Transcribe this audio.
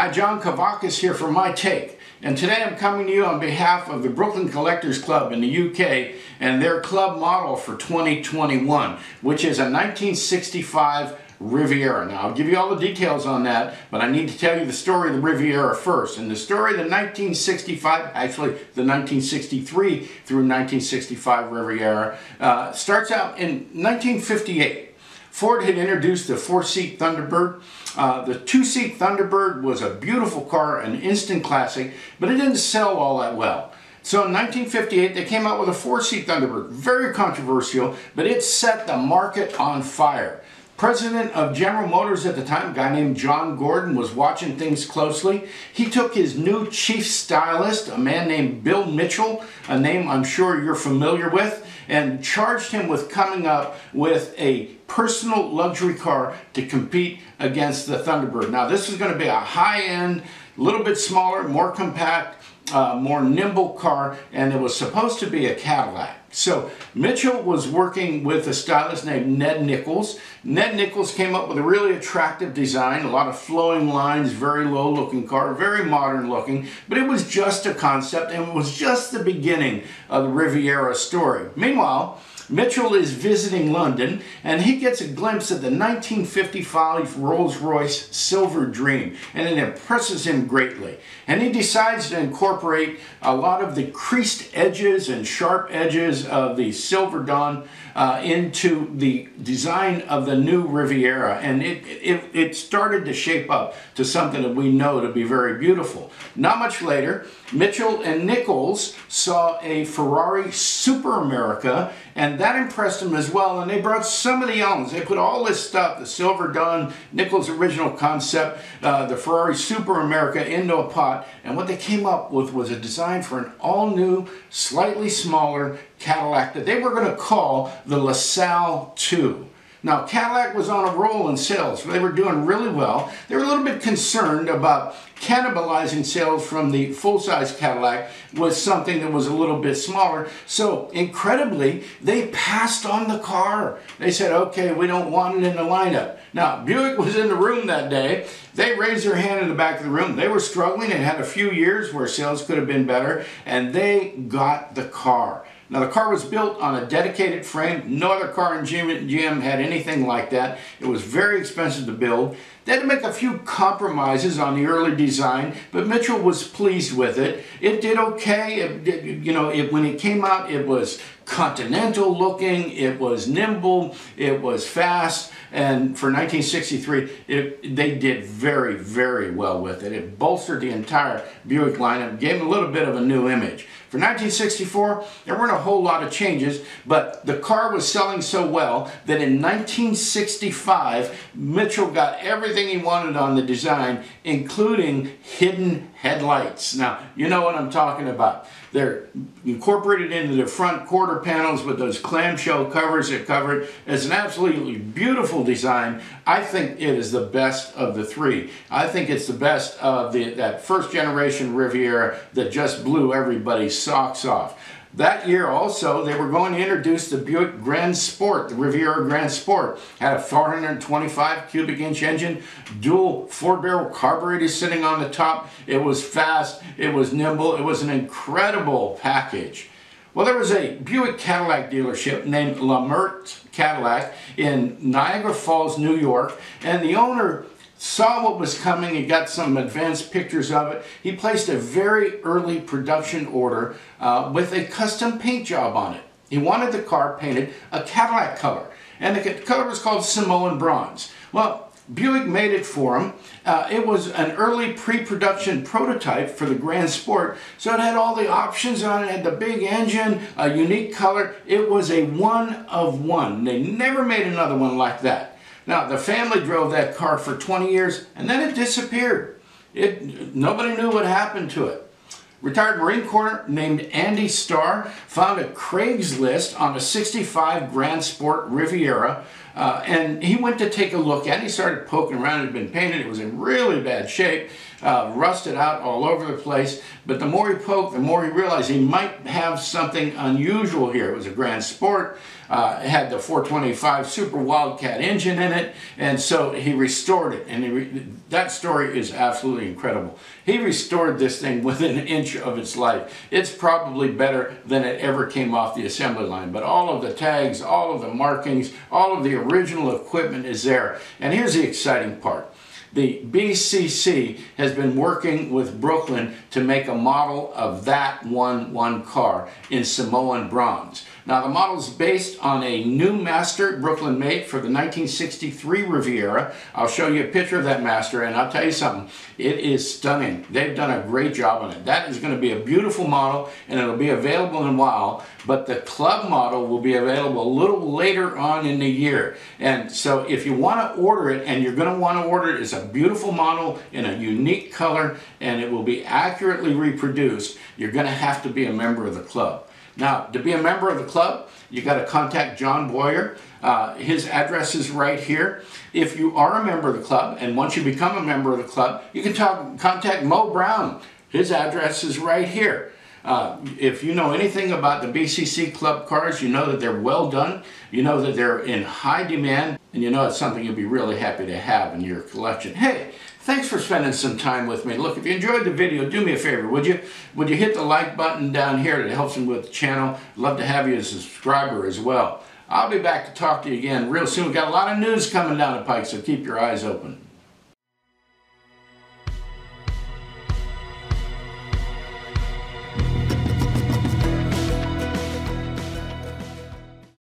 Hi, John Kavakis here for My Take. And today I'm coming to you on behalf of the Brooklyn Collectors Club in the UK and their club model for 2021, which is a 1965 Riviera. Now, I'll give you all the details on that, but I need to tell you the story of the Riviera first. And the story of the 1965, actually the 1963 through 1965 Riviera, starts out in 1958. Ford had introduced the four-seat Thunderbird. The two-seat Thunderbird was a beautiful car, an instant classic, but it didn't sell all that well. So in 1958, they came out with a four-seat Thunderbird. Very controversial, but it set the market on fire. President of General Motors at the time, a guy named John Gordon, was watching things closely. He took his new chief stylist, a man named Bill Mitchell, a name I'm sure you're familiar with, and charged him with coming up with a personal luxury car to compete against the Thunderbird. Now, this is going to be a high-end, a little bit smaller, more compact, more nimble car, and it was supposed to be a Cadillac. So Mitchell was working with a stylist named Ned Nichols. Ned Nichols came up with a really attractive design, a lot of flowing lines, very low looking car, very modern looking, but it was just a concept and it was just the beginning of the Riviera story. Meanwhile, Mitchell is visiting London and he gets a glimpse of the 1955 Rolls-Royce Silver Dream, and it impresses him greatly. And he decides to incorporate a lot of the creased edges and sharp edges of the Silver Dawn into the design of the new Riviera, and it started to shape up to something that we know to be very beautiful. Not much later, Mitchell and Nichols saw a Ferrari Super America, and that impressed them as well, and they brought some of the elements. They put all this stuff, the Silver Dawn, Nichols' original concept, the Ferrari Super America into a pot, and what they came up with was a design for an all-new, slightly smaller Cadillac that they were going to call the LaSalle 2. Now, Cadillac was on a roll in sales. They were doing really well. They were a little bit concerned about cannibalizing sales from the full-size Cadillac with something that was a little bit smaller. So, incredibly, they passed on the car. They said, okay, we don't want it in the lineup. Now, Buick was in the room that day. They raised their hand in the back of the room. They were struggling and had a few years where sales could have been better, and they got the car. Now, the car was built on a dedicated frame. No other car in GM had anything like that. It was very expensive to build. They had to make a few compromises on the early design, but Mitchell was pleased with it. It did okay. When it came out, it was continental looking, it was nimble, it was fast, and for 1963, they did very, very well with it. It bolstered the entire Buick lineup, gave them a little bit of a new image. For 1964, there weren't a whole lot of changes, but the car was selling so well that in 1965, Mitchell got everything he wanted on the design, including hidden headlights. Now, you know what I'm talking about. They're incorporated into the front quarter panels with those clamshell covers that cover it. It's an absolutely beautiful design. I think it is the best of the three. I think it's the best of that first generation Riviera that just blew everybody's socks off. That year also, they were going to introduce the Buick Grand Sport, the Riviera Grand Sport. Had a 425 cubic inch engine, dual 4-barrel carburetor sitting on the top. It was fast, it was nimble, it was an incredible package. Well, there was a Buick Cadillac dealership named Lamert Cadillac in Niagara Falls, New York, and the owner saw what was coming. He got some advanced pictures of it. He placed a very early production order with a custom paint job on it. He wanted the car painted a Cadillac color, and the color was called Samoan Bronze. Well, Buick made it for him. It was an early pre-production prototype for the Grand Sport, so it had all the options on it. It had the big engine, a unique color. It was a one of one. They never made another one like that. Now, the family drove that car for 20 years, and then it disappeared. Nobody knew what happened to it. Retired Marine Corps named Andy Starr found a Craigslist on a 65 Grand Sport Riviera. And he went to take a look at it. He started poking around. It had been painted. It was in really bad shape, rusted out all over the place. But the more he poked, the more he realized he might have something unusual here. It was a Grand Sport. It had the 425 Super Wildcat engine in it, and so he restored it. And that story is absolutely incredible. He restored this thing within an inch of its life. It's probably better than it ever came off the assembly line. But all of the tags, all of the markings, all of the original equipment is there. And here's the exciting part. The BCC has been working with Brooklin to make a model of that one car in Samoan Bronze. Now the model is based on a new Master Brooklin made for the 1963 Riviera. I'll show you a picture of that Master, and I'll tell you something, it is stunning. They've done a great job on it. That is going to be a beautiful model, and it'll be available in a while, but the club model will be available a little later on in the year. And so if you want to order it, and you're going to want to order it, it's a beautiful model in a unique color, and it will be accurately reproduced. You're going to have to be a member of the club. Now, to be a member of the club, you got to contact John Boyer. His address is right here. If you are a member of the club, and once you become a member of the club, you can contact Mo Brown. His address is right here. If you know anything about the BCC club cars, you know that they're well done, you know that they're in high demand, and you know it's something you'll be really happy to have in your collection. Hey, thanks for spending some time with me. Look, if you enjoyed the video, do me a favor, would you? Would you hit the like button down here? That helps me with the channel. I'd love to have you as a subscriber as well. I'll be back to talk to you again real soon. We've got a lot of news coming down the pike, so keep your eyes open.